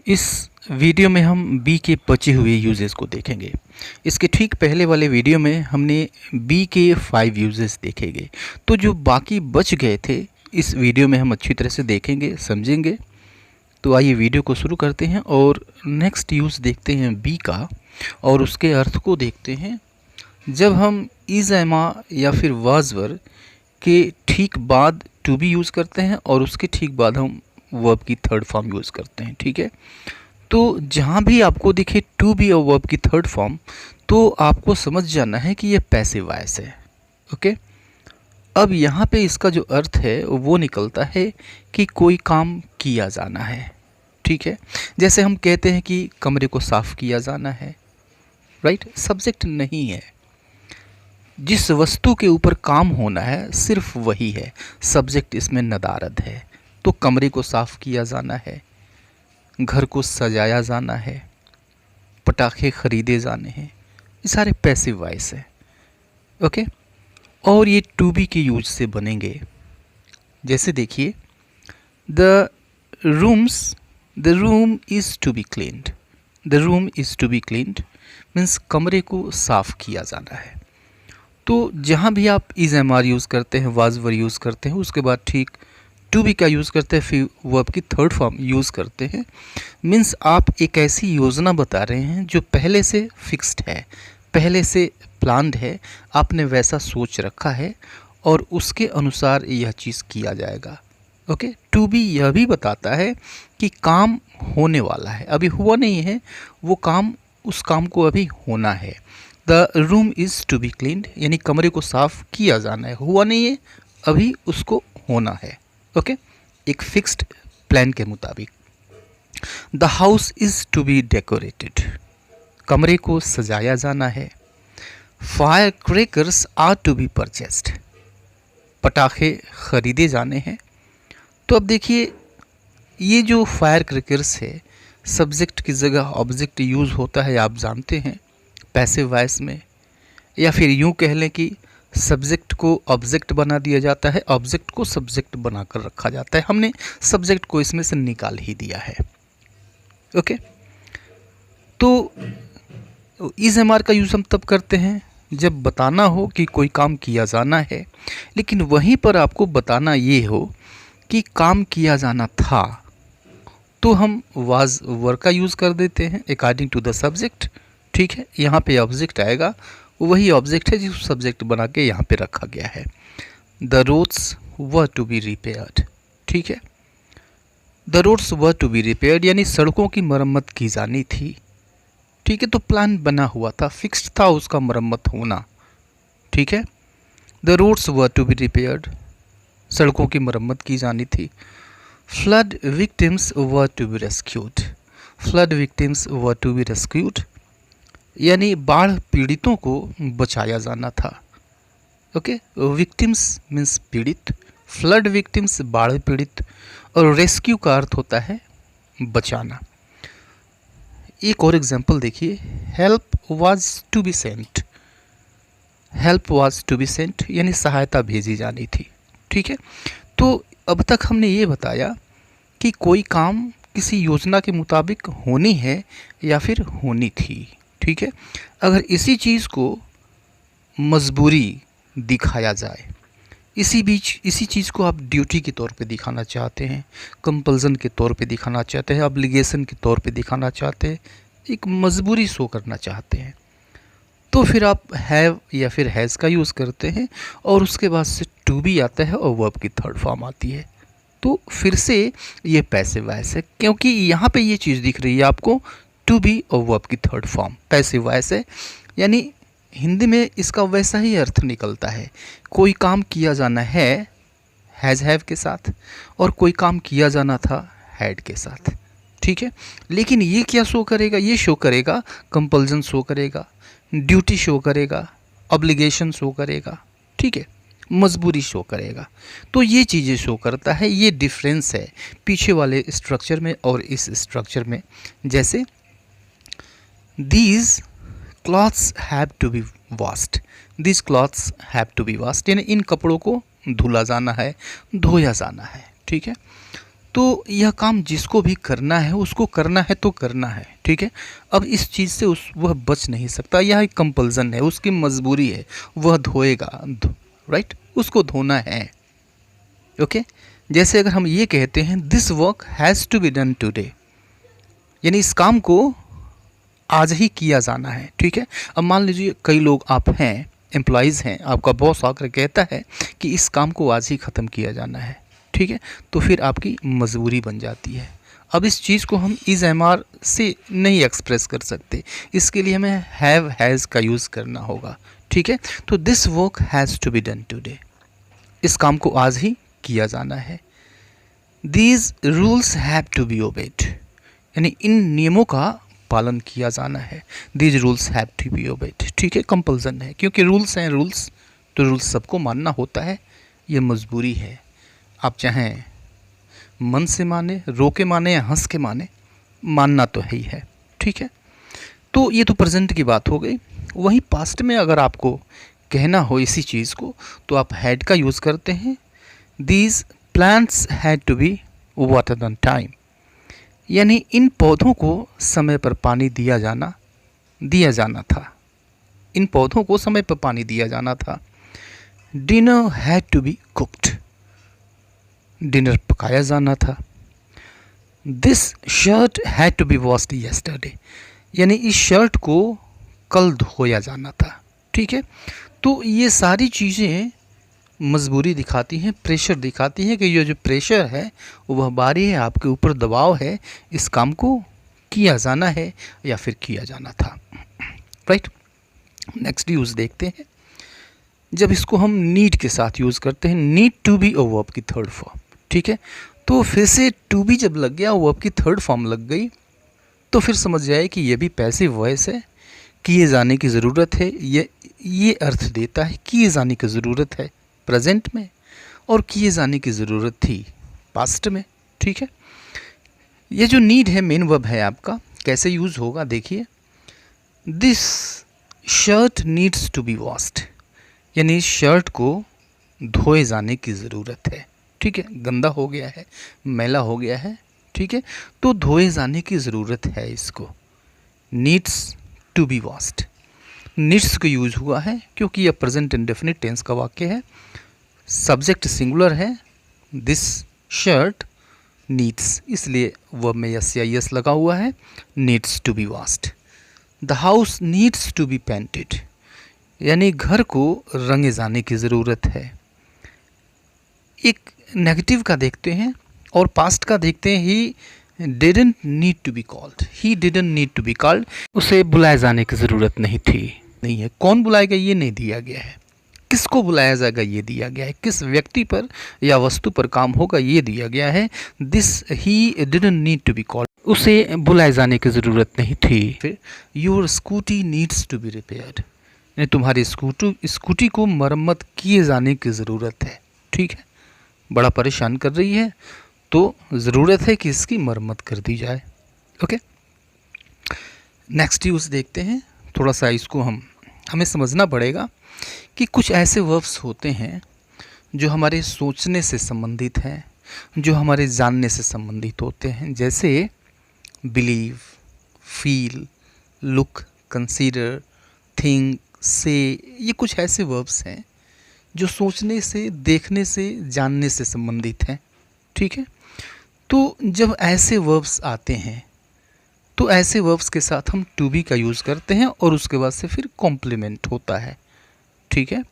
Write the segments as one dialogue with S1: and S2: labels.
S1: इस वीडियो में हम बी के बचे हुए यूजेस को देखेंगे। इसके ठीक पहले वाले वीडियो में हमने बी के 5 यूजेस देखेंगे, तो जो बाकी बच गए थे इस वीडियो में हम अच्छी तरह से देखेंगे, समझेंगे। तो आइए वीडियो को शुरू करते हैं और नेक्स्ट यूज़ देखते हैं बी का और उसके अर्थ को देखते हैं। जब हम इज़ एमा या फिर वाज़वर के ठीक बाद टू बी यूज़ करते हैं और उसके ठीक बाद हम वर्ब की थर्ड फॉर्म यूज़ करते हैं, ठीक है। तो जहाँ भी आपको दिखे टू बी और वर्ब की थर्ड फॉर्म, तो आपको समझ जाना है कि ये पैसिव वॉइस है। ओके, अब यहाँ पे इसका जो अर्थ है वो निकलता है कि कोई काम किया जाना है, ठीक है। जैसे हम कहते हैं कि कमरे को साफ़ किया जाना है, राइट। सब्जेक्ट नहीं है, जिस वस्तु के ऊपर काम होना है सिर्फ वही है, सब्जेक्ट इसमें नदारद है। तो कमरे को साफ़ किया जाना है, घर को सजाया जाना है, पटाखे ख़रीदे जाने हैं, ये सारे पैसिव वॉइस है। ओके, और ये टू बी के यूज से बनेंगे। जैसे देखिए, the room is to be cleaned. The room is to be cleaned means कमरे को साफ़ किया जाना है। तो जहाँ भी आप इज़ एम आर यूज़ करते हैं, वाज वर यूज़ करते हैं, उसके बाद ठीक टू बी का यूज़ करते हैं, फिर वर्ब की थर्ड फॉर्म यूज़ करते हैं, मीन्स आप एक ऐसी योजना बता रहे हैं जो पहले से फिक्स्ड है, पहले से प्लान्ड है, आपने वैसा सोच रखा है और उसके अनुसार यह चीज़ किया जाएगा। ओके, टू बी यह भी बताता है कि काम होने वाला है, अभी हुआ नहीं है वो काम, उस काम को अभी होना है। The room is to be cleaned यानी कमरे को साफ़ किया जाना है, हुआ नहीं है अभी, उसको होना है। ओके, एक फिक्स्ड प्लान के मुताबिक। The house is to be decorated, कमरे को सजाया जाना है। Fire crackers are to be purchased, पटाखे ख़रीदे जाने हैं। तो अब देखिए, ये जो फायर क्रैकर्स है, सब्जेक्ट की जगह ऑब्जेक्ट यूज़ होता है, आप जानते हैं, पैसिव वॉइस में। या फिर यूँ कह लें कि सब्जेक्ट को ऑब्जेक्ट बना दिया जाता है, ऑब्जेक्ट को सब्जेक्ट बनाकर रखा जाता है। हमने सब्जेक्ट को इसमें से निकाल ही दिया है। ओके, तो इज़ एम आर का यूज़ हम तब करते हैं जब बताना हो कि कोई काम किया जाना है, लेकिन वहीं पर आपको बताना ये हो कि काम किया जाना था, तो हम वाज वर का यूज़ कर देते हैं अकॉर्डिंग टू द सब्जेक्ट, ठीक है। यहाँ पे ऑब्जेक्ट आएगा, वही ऑब्जेक्ट है जिस सब्जेक्ट बना के यहाँ पे रखा गया है। The roads were to be repaired, ठीक है। The roads were to be repaired यानी सड़कों की मरम्मत की जानी थी, ठीक है। तो प्लान बना हुआ था, फिक्स्ड था उसका मरम्मत होना, ठीक है। The roads were to be repaired, सड़कों की मरम्मत की जानी थी। Flood victims were to be rescued, flood victims were to be rescued यानी बाढ़ पीड़ितों को बचाया जाना था। ओके, विक्टिम्स मीन्स पीड़ित, फ्लड विक्टिम्स बाढ़ पीड़ित, और रेस्क्यू का अर्थ होता है बचाना। एक और एग्जांपल देखिए, help was to be sent, help was to be sent यानी सहायता भेजी जानी थी, ठीक है। तो अब तक हमने ये बताया कि कोई काम किसी योजना के मुताबिक होनी है या फिर होनी थी, ठीक है। अगर इसी चीज़ को मजबूरी दिखाया जाए, इसी चीज़ को आप ड्यूटी के तौर पे दिखाना चाहते हैं, कंपल्सन के तौर पे दिखाना चाहते हैं, ऑब्लिगेशन के तौर पे दिखाना चाहते हैं, एक मजबूरी शो करना चाहते हैं, तो फिर आप हैव या फिर हैज़ का यूज़ करते हैं और उसके बाद से टू बी आता है और वर्ब की थर्ड फॉर्म आती है। तो फिर से ये पैसिव वॉइस है, क्योंकि यहाँ पे ये चीज़ दिख रही है आपको, टू बी और वर्ब की थर्ड फॉर्म पैसिव वॉइस है। यानी हिंदी में इसका वैसा ही अर्थ निकलता है, कोई काम किया जाना है हैज़ हैव के साथ, और कोई काम किया जाना था हैड के साथ, ठीक है। लेकिन ये क्या शो करेगा, ये शो करेगा कंपल्सन शो करेगा, ड्यूटी शो करेगा, ऑब्लिगेशन शो करेगा, ठीक है, मजबूरी शो करेगा। तो ये चीज़ें शो करता है, ये डिफरेंस है पीछे वाले स्ट्रक्चर में और इस स्ट्रक्चर में। जैसे these clothes have to be washed, these clothes have to be washed यानी इन कपड़ों को धुला जाना है, धोया जाना है, ठीक है। तो यह काम जिसको भी करना है उसको करना है तो करना है, ठीक है। अब इस चीज़ से वह बच नहीं सकता, यह एक कंपल्सन है, उसकी मजबूरी है, वह धोएगा, राइट, उसको धोना है, ओके। जैसे अगर हम ये कहते हैं this work has to be done today, यानी इस काम को आज ही किया जाना है, ठीक है। अब मान लीजिए कई लोग आप हैं, एम्प्लॉयज़ हैं, आपका बॉस आकर कहता है कि इस काम को आज ही ख़त्म किया जाना है, ठीक है, तो फिर आपकी मजबूरी बन जाती है। अब इस चीज़ को हम इज़ एम आर से नहीं एक्सप्रेस कर सकते, इसके लिए हमें हैव हैज़ का यूज़ करना होगा, ठीक है। तो this work has to be done today, इस काम को आज ही किया जाना है। These rules have to be obeyed, यानी इन नियमों का पालन किया जाना है। These rules have to be obeyed, ठीक है, कंपल्सन है, क्योंकि रूल्स हैं, रूल्स तो रूल्स सबको मानना होता है, ये मजबूरी है। आप चाहें मन से माने, रो के माने या हंस के माने, मानना तो है ही है, ठीक है। तो ये तो प्रेजेंट की बात हो गई। वहीं पास्ट में अगर आपको कहना हो इसी चीज़ को तो आप हैड का यूज़ करते हैं। These plants had to be watered on time, यानी इन पौधों को समय पर पानी दिया जाना था, इन पौधों को समय पर पानी दिया जाना था। Dinner had to be cooked, dinner पकाया जाना था। This shirt had to be washed yesterday, यानी इस शर्ट को कल धोया जाना था, ठीक है। तो ये सारी चीज़ें मजबूरी दिखाती हैं, प्रेशर दिखाती हैं कि ये जो प्रेशर है वह भारी है, आपके ऊपर दबाव है, इस काम को किया जाना है या फिर किया जाना था, राइट। नेक्स्ट यूज़ देखते हैं, जब इसको हम नीड के साथ यूज़ करते हैं, need to be a verb की थर्ड फॉर्म, ठीक है। तो फिर से टू बी जब लग गया, वर्ब की थर्ड फॉर्म लग गई, तो फिर समझ जाए कि ये भी पैसिव वॉइस है, किए जाने की ज़रूरत है, ये अर्थ देता है किए जाने की ज़रूरत है प्रेजेंट में, और किए जाने की ज़रूरत थी पास्ट में, ठीक है। ये जो नीड है मेन वर्ब है आपका, कैसे यूज़ होगा देखिए। This shirt needs to be washed, यानी इस शर्ट को धोए जाने की ज़रूरत है, ठीक है, गंदा हो गया है, मैला हो गया है, ठीक है, तो धोए जाने की ज़रूरत है इसको। Needs to be washed, needs का यूज हुआ है क्योंकि यह प्रेजेंट इंडेफिनिट टेंस का वाक्य है, सब्जेक्ट सिंगुलर है, दिस शर्ट नीड्स, इसलिए वर्ब में यस या यस लगा हुआ है, needs to be washed. The house needs to be painted, यानी घर को रंगे जाने की ज़रूरत है। एक नेगेटिव का देखते हैं और पास्ट का देखते हैं। He didn't need to be called, he didn't need to be called, उसे बुलाए जाने की ज़रूरत नहीं थी, नहीं है। कौन बुलाएगा ये नहीं दिया गया है, किसको बुलाया जाएगा ये दिया गया है, किस व्यक्ति पर या वस्तु पर काम होगा ये दिया गया है। This he didn't need to be called, उसे बुलाए जाने की ज़रूरत नहीं थी। फिर your scooty needs to be repaired, यानी तुम्हारी स्कूटी को मरम्मत किए जाने की ज़रूरत है, ठीक है, बड़ा परेशान कर रही है तो ज़रूरत है कि इसकी मरम्मत कर दी जाए, ओके। नेक्स्ट यूज़ देखते हैं, थोड़ा सा इसको हमें समझना पड़ेगा कि कुछ ऐसे वर्ब्स होते हैं जो हमारे सोचने से संबंधित हैं, जो हमारे जानने से संबंधित होते हैं, जैसे believe, feel, look, consider, think, से, ये कुछ ऐसे वर्ब्स हैं जो सोचने से, देखने से, जानने से संबंधित हैं, ठीक है। तो जब ऐसे वर्ब्स आते हैं तो ऐसे वर्ब्स के साथ हम टू बी का यूज़ करते हैं और उसके बाद से फिर कॉम्प्लीमेंट होता है, ठीक है।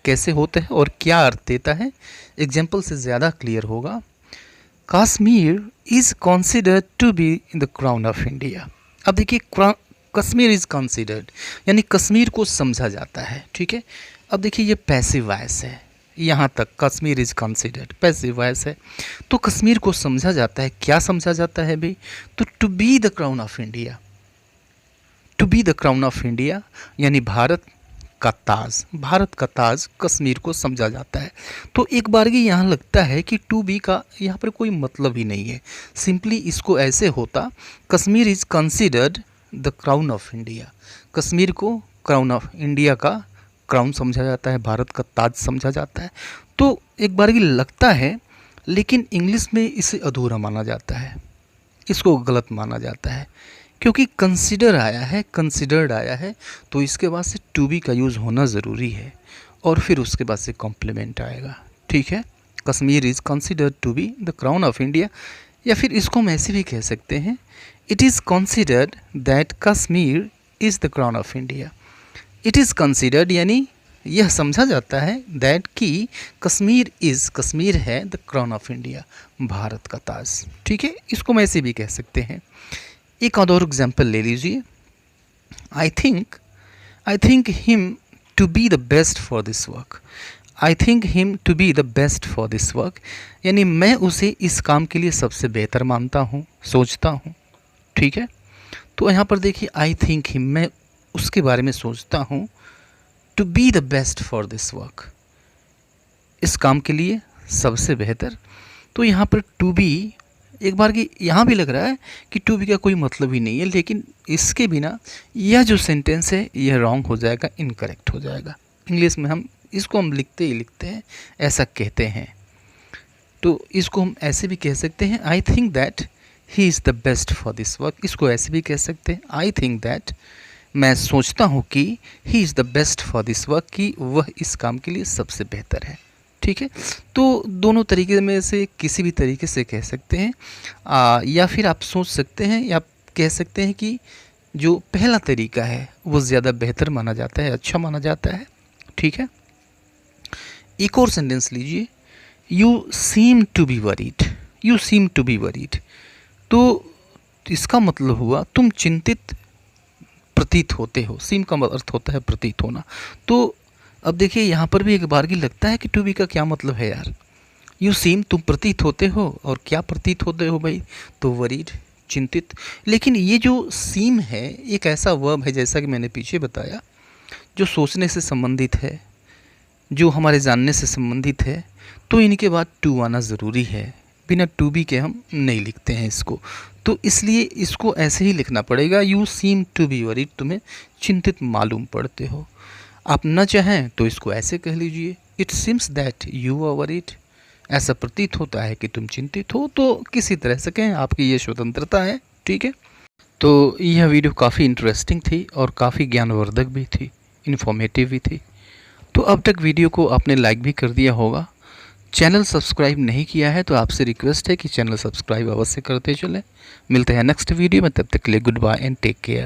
S1: कैसे होता है और क्या अर्थ देता है, एग्जाम्पल से ज़्यादा क्लियर होगा। Kashmir is considered to be in the crown of India. अब देखिए कश्मीर इज़ कंसिडर्ड, यानी कश्मीर को समझा जाता है, ठीक है। अब देखिए ये पैसिव वॉइस है, यहाँ तक Kashmir is considered passive voice है, तो कश्मीर को समझा जाता है, क्या समझा जाता है भाई, तो to be the crown of India, to be the crown of India, यानी भारत का ताज, भारत का ताज कश्मीर को समझा जाता है। तो एक बार ये यहाँ लगता है कि टू बी का यहाँ पर कोई मतलब ही नहीं है, सिंपली इसको ऐसे होता, Kashmir is considered the crown of India, Kashmir को क्राउन ऑफ इंडिया का क्राउन समझा जाता है, भारत का ताज समझा जाता है। तो एक बार ये लगता है लेकिन इंग्लिश में इसे अधूरा माना जाता है, इसको गलत माना जाता है, क्योंकि कंसिडर आया है, कंसिडर्ड आया है, तो इसके बाद से टू बी का यूज़ होना ज़रूरी है और फिर उसके बाद से कॉम्प्लीमेंट आएगा। ठीक है, Kashmir is considered to be the crown of India, या फिर इसको हम ऐसे भी कह सकते हैं, it is considered that Kashmir is the crown of India. It is considered यानी यह समझा जाता है दैट कि कश्मीर है the crown of India, Bharat का ताज। ठीक है, इसको हम ऐसे भी कह सकते हैं। एक और एग्जाम्पल ले लीजिए, I think him to be the best for this work. I think him to be the best for this work, यानी मैं उसे इस काम के लिए सबसे बेहतर मानता हूँ, सोचता हूँ। ठीक है, तो यहाँ पर देखिए आई थिंक हिम, मैं उसके बारे में सोचता हूँ, to be the best for this work, इस काम के लिए सबसे बेहतर। तो यहाँ पर टू बी, एक बार की यहाँ भी लग रहा है कि टू बी का कोई मतलब ही नहीं है, लेकिन इसके बिना यह जो सेंटेंस है यह रॉन्ग हो जाएगा, इनकरेक्ट हो जाएगा। इंग्लिश में हम इसको लिखते ही लिखते हैं, ऐसा कहते हैं। तो इसको हम ऐसे भी कह सकते हैं, I think that he is the best for this work. इसको ऐसे भी कह सकते हैं, आई थिंक दैट, मैं सोचता हूँ कि he is the best for this work, कि वह इस काम के लिए सबसे बेहतर है। ठीक है, तो दोनों तरीके में से किसी भी तरीके से कह सकते हैं, या फिर आप सोच सकते हैं या आप कह सकते हैं कि जो पहला तरीका है वो ज़्यादा बेहतर माना जाता है, अच्छा माना जाता है। ठीक है, एक और सेंटेंस लीजिए, you seem to be worried. You seem to be worried, तो इसका मतलब हुआ तुम चिंतित प्रतीत होते हो। सीम का अर्थ होता है प्रतीत होना। तो अब देखिए यहाँ पर भी एक बार की लगता है कि टू बी का क्या मतलब है यार। यू सीम, तुम प्रतीत होते हो, और क्या प्रतीत होते हो भाई, तो वरीड, चिंतित। लेकिन ये जो सीम है एक ऐसा वर्ब है, जैसा कि मैंने पीछे बताया, जो सोचने से संबंधित है, जो हमारे जानने से संबंधित है, तो इनके बाद टू आना ज़रूरी है। बिना टू बी के हम नहीं लिखते हैं इसको, तो इसलिए इसको ऐसे ही लिखना पड़ेगा, you seem to be worried, तुम्हें चिंतित मालूम पड़ते हो। आप न चाहें तो इसको ऐसे कह लीजिए, it seems that you are worried, ऐसा प्रतीत होता है कि तुम चिंतित हो। तो किसी तरह से कहें, आपकी ये स्वतंत्रता है। ठीक है, तो यह वीडियो काफ़ी इंटरेस्टिंग थी और काफ़ी ज्ञानवर्धक भी थी, इन्फॉर्मेटिव भी थी। तो अब तक वीडियो को आपने लाइक भी कर दिया होगा। चैनल सब्सक्राइब नहीं किया है तो आपसे रिक्वेस्ट है कि चैनल सब्सक्राइब अवश्य करते चलें। मिलते हैं नेक्स्ट वीडियो में, तब तक के लिए goodbye and take care.